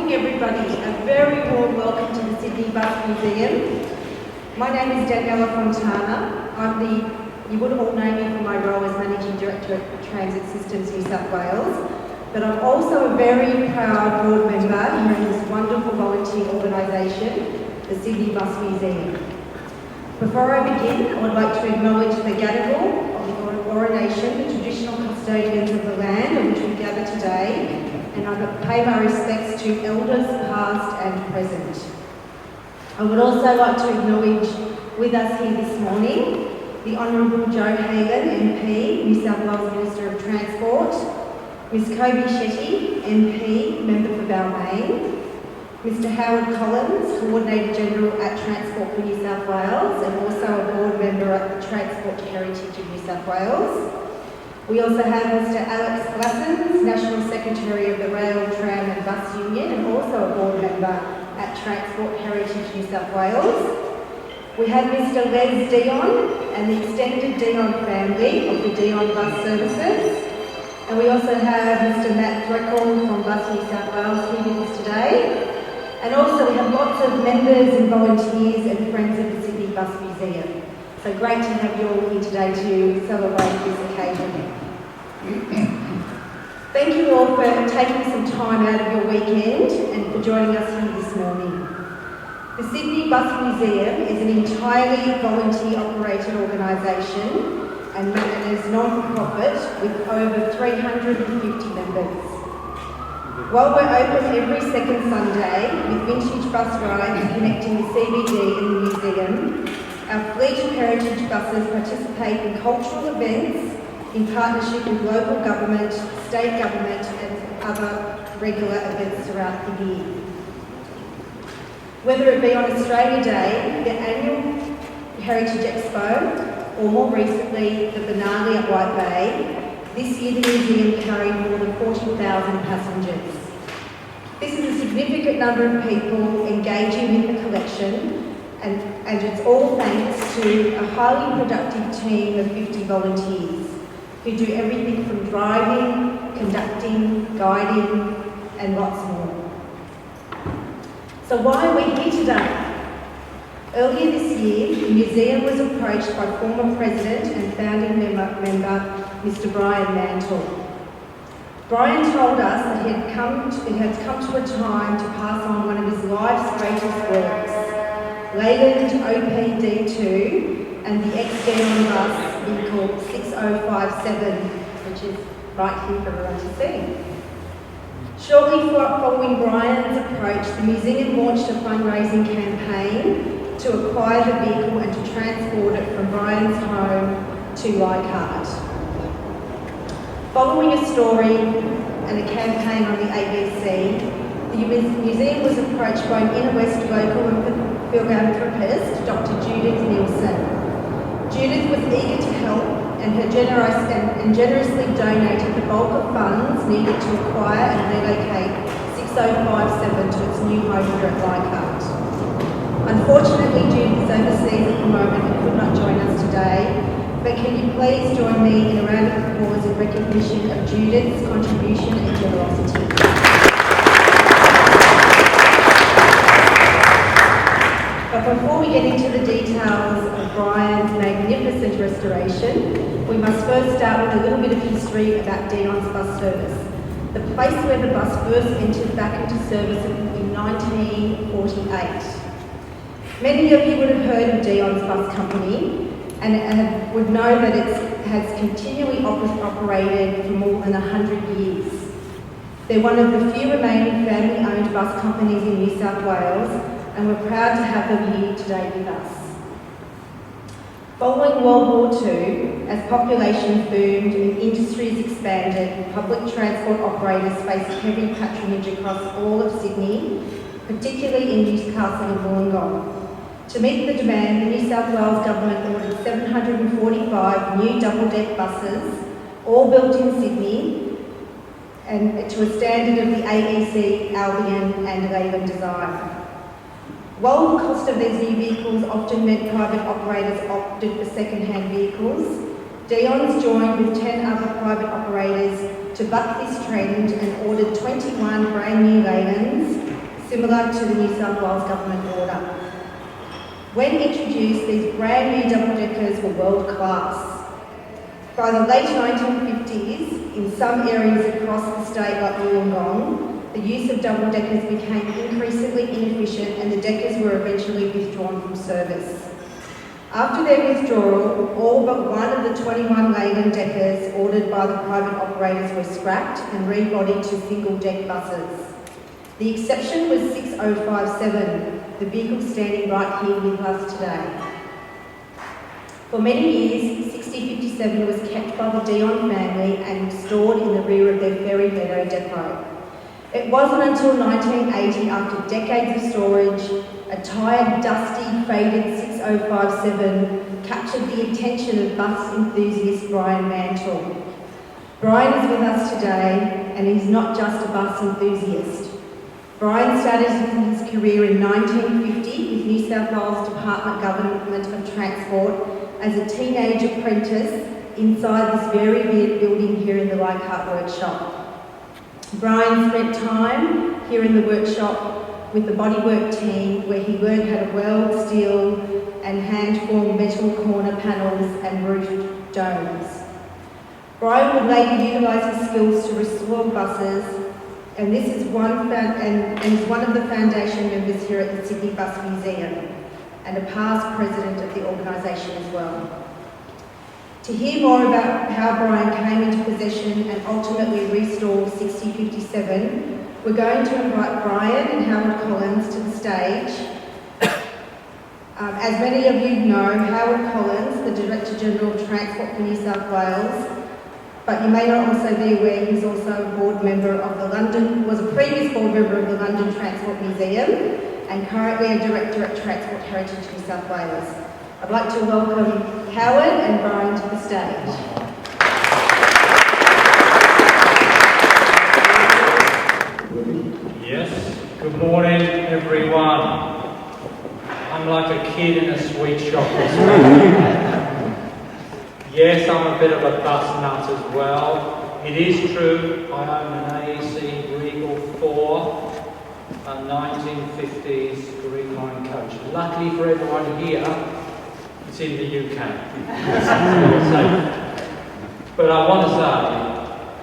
morning everybody, a very warm welcome to the Sydney Bus Museum. My name is Daniela Fontana. You would all know me for my role as Managing Director at Transit Systems New South Wales, but I'm also a very proud board member here in this wonderful volunteer organisation, the Sydney Bus Museum. Before I begin, I would like to acknowledge the Gadigal of the Eora Nation, the traditional custodians of the land on which we gather today, and I pay my respects to elders past and present. I would also like to acknowledge with us here this morning the Honourable Joe Hagan, MP, New South Wales Minister of Transport, Ms Kobe Shetty, MP, Member for Balmain, Mr Howard Collins, Coordinator General at Transport for New South Wales and also a board member at the Transport Heritage of New South Wales. We also have Mr Alex Glassons, National Secretary of the Rail, Tram and Bus Union and also a board member at Transport Heritage New South Wales. We have Mr Les Dion and the extended Dion family of the Dion Bus Services. And we also have Mr Matt Threckle from Bus New South Wales here with us today. And also we have lots of members and volunteers and friends of the Sydney Bus Museum. So great to have you all here today to celebrate this occasion. Thank you all for taking some time out of your weekend and for joining us here this morning. The Sydney Bus Museum is an entirely volunteer operated organisation and is non-for-profit with over 350 members. While we're open every second Sunday with vintage bus rides connecting the CBD and the museum, our fleet of heritage buses participate in cultural events in partnership with local government, state government and other regular events throughout the year. Whether it be on Australia Day, the annual Heritage Expo, or more recently the Biennale at White Bay, this year the museum carried more than 40,000 passengers. This is a significant number of people engaging with the collection and it's all thanks to a highly productive team of 50 volunteers who do everything from driving, conducting, guiding and lots more. So why are we here today? Earlier this year, the museum was approached by former President and founding member Mr Brian Mantle. Brian told us that it had come to a time to pass on one of his life's greatest works, Leyland OPD2 and the ex-Dion bus vehicle 6057, which is right here for everyone to see. Shortly following Brian's approach, the museum launched a fundraising campaign to acquire the vehicle and to transport it from Brian's home to Leichhardt. Following a story and a campaign on the ABC, the museum was approached by an Inner West local philanthropist, Dr. Judith Nielsen. Judith was eager to help and generously donated the bulk of funds needed to acquire and relocate 6057 to its new home here at Leichhardt. Unfortunately, Judith is overseas at the moment and could not join us today, but can you please join me in a round of applause in recognition of Judith's contribution and generosity. But before we get into the details of Brian's magnificent restoration, we must first start with a little bit of history about Dion's bus service, the place where the bus first entered back into service in 1948. Many of you would have heard of Dion's Bus Company and would know that it has continually operated for more than 100 years. They're one of the few remaining family-owned bus companies in New South Wales, and we're proud to have them here today with us. Following World War II, as population boomed and industries expanded, public transport operators faced heavy patronage across all of Sydney, particularly in Newcastle and Wollongong. To meet the demand, the New South Wales Government ordered 745 new double-deck buses, all built in Sydney, and to a standard of the AEC, Albion and Leyland design. While the cost of these new vehicles often meant private operators opted for second-hand vehicles, Dion's joined with 10 other private operators to buck this trend and ordered 21 brand new Leylands similar to the New South Wales Government order. When introduced, these brand new double-deckers were world class. By the late 1950s, in some areas across the state like Wollongong, the use of double-deckers became increasingly inefficient and the deckers were eventually withdrawn from service. After their withdrawal, all but one of the 21 Leyland deckers ordered by the private operators were scrapped and rebodied to single-deck buses. The exception was 6057, the vehicle standing right here with us today. For many years, 6057 was kept by the Dion family and stored in the rear of their Ferry Meadow depot. It wasn't until 1980, after decades of storage, a tired, dusty, faded 6057 captured the attention of bus enthusiast Brian Mantle. Brian is with us today, and he's not just a bus enthusiast. Brian started his career in 1950 with New South Wales Government of Transport as a teenage apprentice inside this very building here in the Leichhardt workshop. Brian spent time here in the workshop with the bodywork team, where he learned how to weld steel and hand-form metal corner panels and roof domes. Brian would later utilise his skills to restore buses, and this is one is one of the foundation members here at the Sydney Bus Museum, and a past president of the organisation as well. To hear more about how Brian came into possession and ultimately restored 6057, we're going to invite Brian and Howard Collins to the stage. As many of you know, Howard Collins, the Director General of Transport for New South Wales, but you may not also be aware he's also a board member of was a previous board member of the London Transport Museum, and currently a Director at Transport Heritage New South Wales. I'd like to welcome Howard and Brian to the stage. Yes, good morning everyone. I'm like a kid in a sweet shop this morning. Yes, I'm a bit of a bus nut as well. It is true, I own an AEC Regal 4, a 1950s Green Line coach. Luckily for everyone here, it's in the UK. But I want to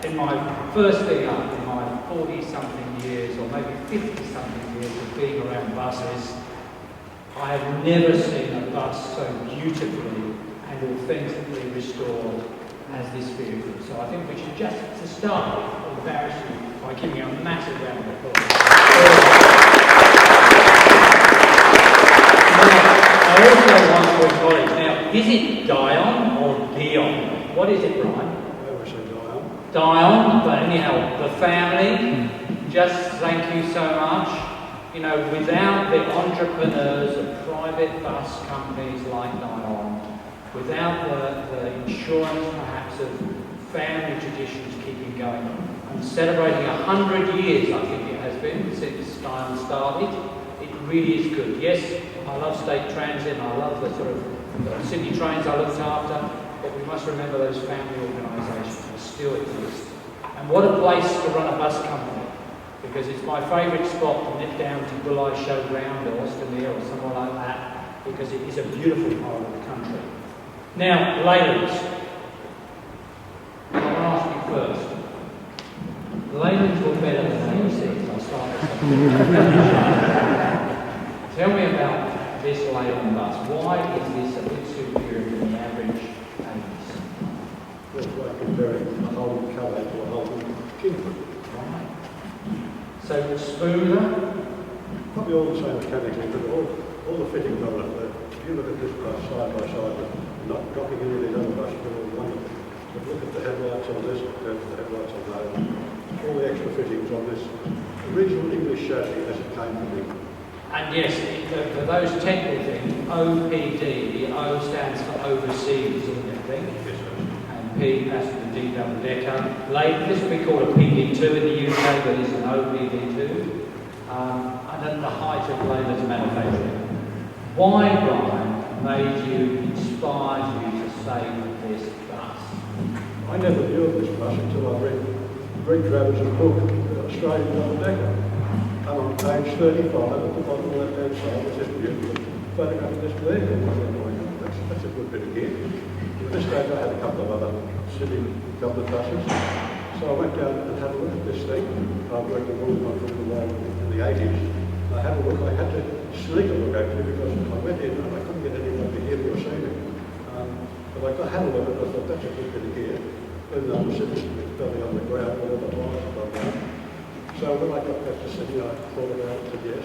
say, in my first thing up, in my 40-something years, or maybe 50-something years of being around buses, I have never seen a bus so beautifully and authentically restored as this vehicle. So I think we should just, to start with, embarrass you by giving you a massive round of applause. I also want to acknowledge, now, is it Dion or Dion? What is it, Brian? I would say Dion. Dion, but anyhow, the family, just thank you so much. You know, without the entrepreneurs of private bus companies like Dion, without the insurance perhaps of family traditions keeping going, and celebrating 100 years, I think it has been, since Dion started, it really is good. Yes, I love state transit, and I love the sort of Sydney trains I looked after, but we must remember those family organisations that still exist. And what a place to run a bus company, because it's my favourite spot to nip down to Bulli Showground or Austinere or somewhere like that, because it is a beautiful part of the country. Now, Leylands. I want to ask you first. Leylands were better than AECs. I'll start with that. Tell me about this Leyland bus. Why is this a bit superior than the average AEC? Well, I compare a whole cover to a whole Kingford. Right. So smoother? Probably all the same mechanically, but all the fittings on it. If you look at this bus side by side, not copying any of these other buses, they're all wonderful. But look at the headlights on this, compared to the headlights on those. All the extra fittings on this original English chassis as it came from England. And yes, for those technical things, OPD, the O stands for overseas, isn't it, I think? Yes, sir. And P as for the D double decker. This would be called a PD2 in the UK, but it's an OPD2. And at the height of Leyland's manufacturing. Why, Brian, made you, inspired you to save this bus? I never knew of this bus until I read Greg Travis's book, Australian Double Decker. And page 35 at the bottom left-hand side, which is beautiful, photograph of this vehicle. That's a good bit of gear. At this stage I had a couple of other city government buses, so I went down and had a look at this thing. I worked in Wollongong for a little while in the 80s. I had a look, I had to sneak a look actually because I went in and I couldn't get anyone to hear me or see me. But I had a look and I thought that's a good bit of gear. Even though I'm sitting belly on the ground, all the lights above that. So when I got back to Sydney, I thought about it and said yes.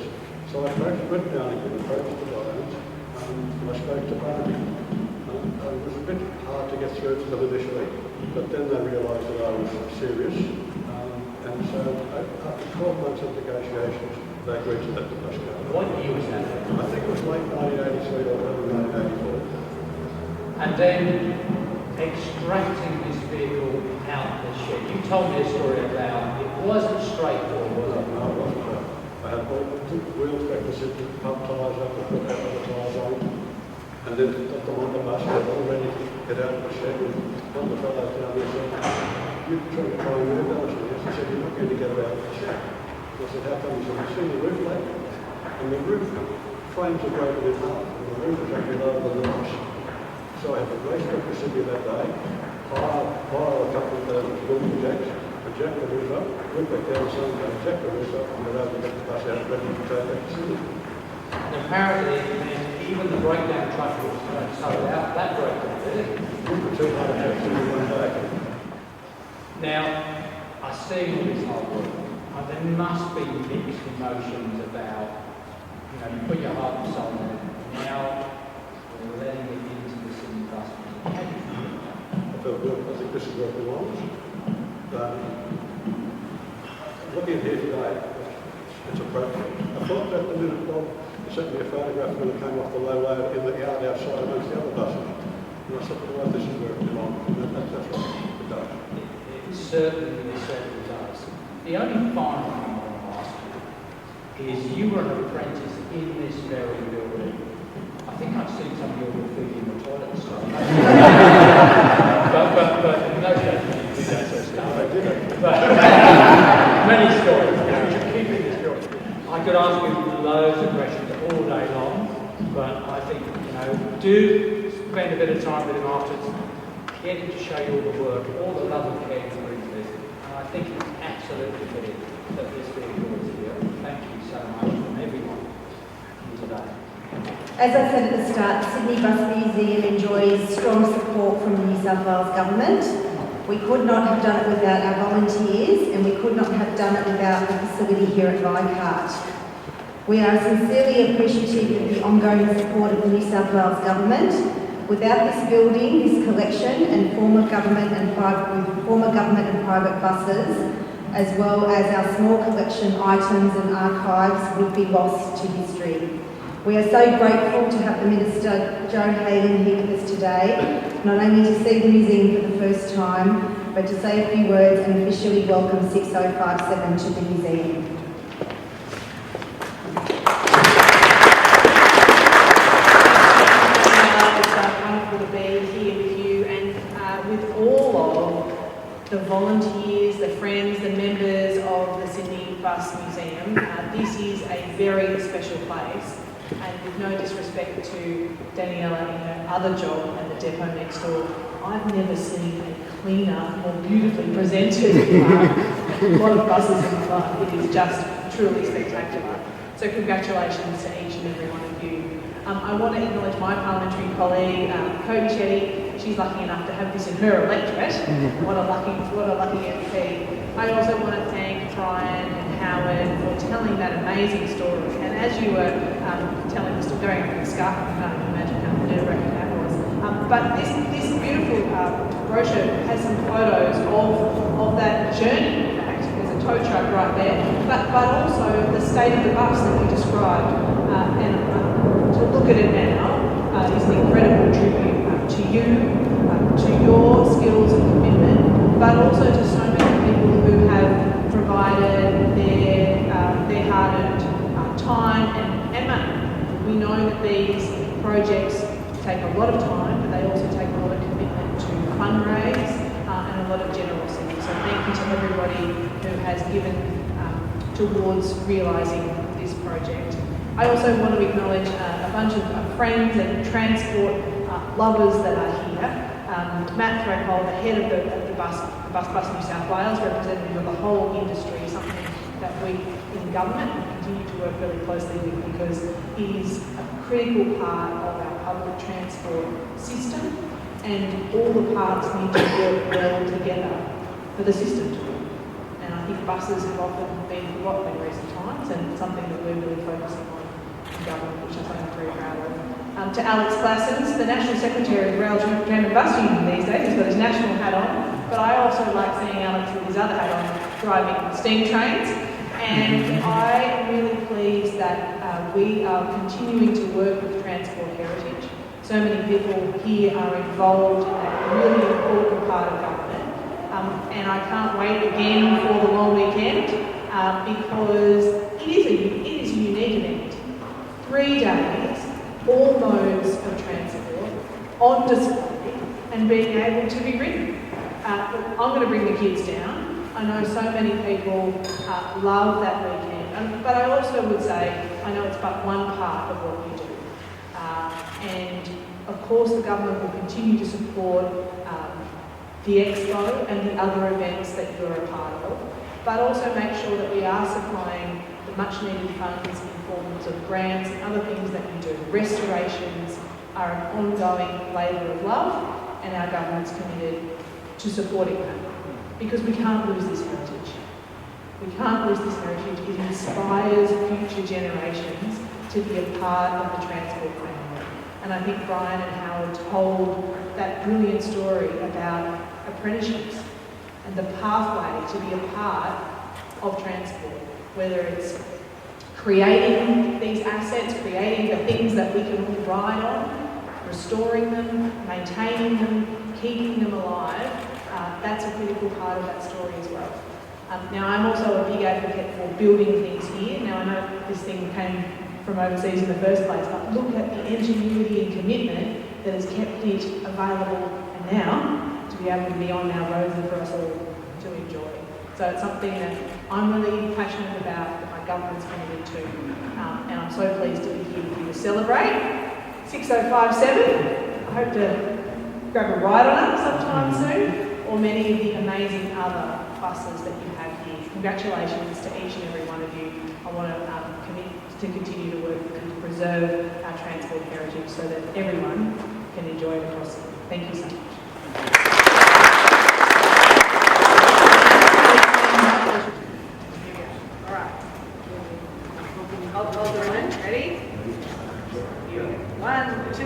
So I went down again and approached the Lions and I spoke to Barney. It was a bit hard to get through to them initially, but then they realised that I was serious. And so after 12 months of negotiations, they agreed to let the bus go. What year was that? I think it was late 1983 or early 1984. And then extracting this vehicle out the shed. You told me a story about it wasn't straightforward, was it? No, it wasn't. I had all the wheels back to sit, pump tyres up and put out the tyres on. And then got them on the bus, they were all ready to get out of the shed. And one of the fellows down there said, "You're trying to try and move out of the shed." I said, "You're not going to get it out of the shed." I said, "How come?" He said, "You've seen the roof lately?" And the roof frames are broken in half, and the roof is actually lower than the bus. So I had to race back to Sydney that day, hire a couple of building jacks, project the roof up, went back down the same day, jack the roof up, and then able to get the bus out ready to take back to Sydney. And apparently, even the breakdown truck was sold out. That breakdown, did it? Two hard jacks in one day. Now, I see all this hard work. There must be mixed emotions about, you put your heart and soul in it. Now, we're letting it into the Sydney bus. How do you feel? I felt good. I think this is where it belongs. Looking here today, it's appropriate. I thought that the minute Bob sent me a photograph when it came off the low load in the yard outside amongst the other buses. And I thought, well, this is where it belongs. And that's right. It does. It certainly does. The only final thing I want to ask you is you were an apprentice in this very building. I think I've seen some of your graffiti in the toilet stuff. but no judgment, you do that sort of stuff. I did it. But many stories. We should keep in this building. I could ask you loads of questions all day long, but I think, do spend a bit of time with him afterwards. Get him to show you all the work, all the love and care he brings this. And I think it's absolutely fitting that this vehicle is here. Thank you so much from everyone today. As I said at the start, the Sydney Bus Museum enjoys strong support from the New South Wales Government. We could not have done it without our volunteers, and we could not have done it without the facility here at Leichhardt. We are sincerely appreciative of the ongoing support of the New South Wales Government. Without this building, this collection and former government and private buses, as well as our small collection items and archives, would be lost to history. We are so grateful to have the Minister, Joe Hayden, here with us today, not only to see the museum for the first time, but to say a few words and officially welcome 6057 to the museum. The volunteers, the friends, the members of the Sydney Bus Museum. This is a very special place, and with no disrespect to Daniela in her other job at the depot next door, I've never seen a cleaner, more beautifully presented lot of buses in my life. It is just truly spectacular. So congratulations to each and every one of you. I want to acknowledge my parliamentary colleague, Kobe Shetty. She's lucky enough to have this in her electorate. What a lucky MP. I also want to thank Brian and Howard for telling that amazing story. And as you were telling the story, going up in the scarf, I can't even imagine how nerve-wracking that was. But this beautiful brochure has some photos of that journey. In fact, there's a tow truck right there, but also the state of the bus that you described. And to look at it now is an incredible tribute to you, to your skills and commitment, but also to so many people who have provided their hard-earned time and money. We know that these projects take a lot of time, but they also take a lot of commitment to fundraise and a lot of generosity. So thank you to everybody who has given towards realising this project. I also want to acknowledge a bunch of friends and transport lovers that are here. Matt Threadhold, the head of the Bus New South Wales, representative of the whole industry, something that we in government continue to work really closely with because it is a critical part of our public transport system and all the parts need to work well together for the system to work. And I think buses have often been forgotten in recent times and it's something that we're really focusing on in government, which I'm very proud of. To Alex Glassens, the National Secretary of the Rail Transit Bus Union these days, he's got his national hat on, but I also like seeing Alex with his other hat on, driving steam trains. And I am really pleased that we are continuing to work with Transport Heritage. So many people here are involved in that really important part of government. And I can't wait again for the long weekend because it is a unique event. 3 days, all modes of transport on display and being able to be ridden. I'm going to bring the kids down. I know so many people love that weekend, but I also would say I know it's but one part of what we do. And of course the government will continue to support the Expo and the other events that you're a part of, but also make sure that we are supplying the much needed funds in forms of grants and other things that we do. Restorations are an ongoing labour of love and our government's committed to supporting that. Because we can't lose this heritage. We can't lose this heritage. It inspires future generations to be a part of the transport family. And I think Brian and Howard told that brilliant story about apprenticeships and the pathway to be a part of transport, whether it's creating these assets, creating the things that we can all ride on, restoring them, maintaining them, keeping them alive. That's a critical part of that story as well. Now, I'm also a big advocate for building things here. Now, I know this thing came from overseas in the first place, but look at the ingenuity and commitment that has kept it available and now to be able to be on our roads and for us all to enjoy. So it's something that I'm really passionate about, that my government's committed to, and I'm so pleased to be here with you to celebrate. 6057, I hope to grab a ride on it sometime soon, or many of the amazing other buses that you have here. Congratulations to each and every one of you. I want to commit to continue to work and to preserve our transport heritage so that everyone can enjoy it across it. Thank you so much. All right. Hold the line. Ready? Here we go. 1, 2, 3.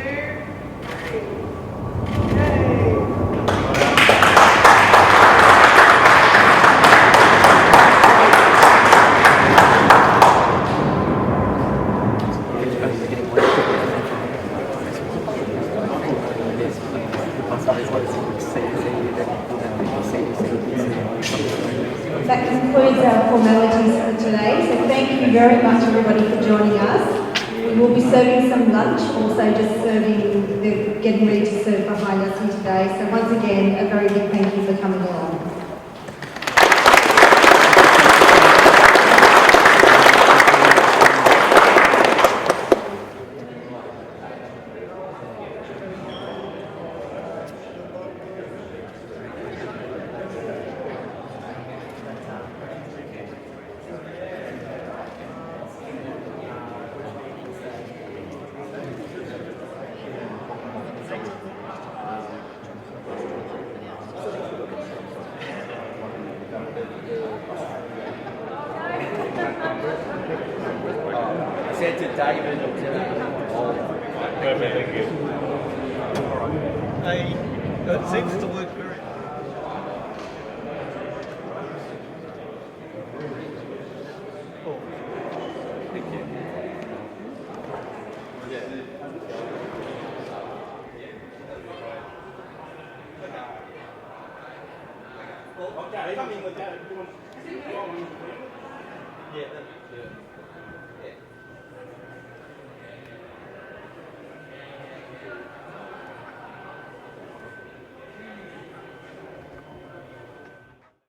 That concludes our formalities for today, so thank you very much everybody for joining us. We will be serving some lunch, also just getting ready to serve behind us here today. So once again, a very big thank you for coming along. I said to David, Perfect, thank you. Hey, it seems to work very cool. Thank you. Okay, coming with that. Yeah, that's good.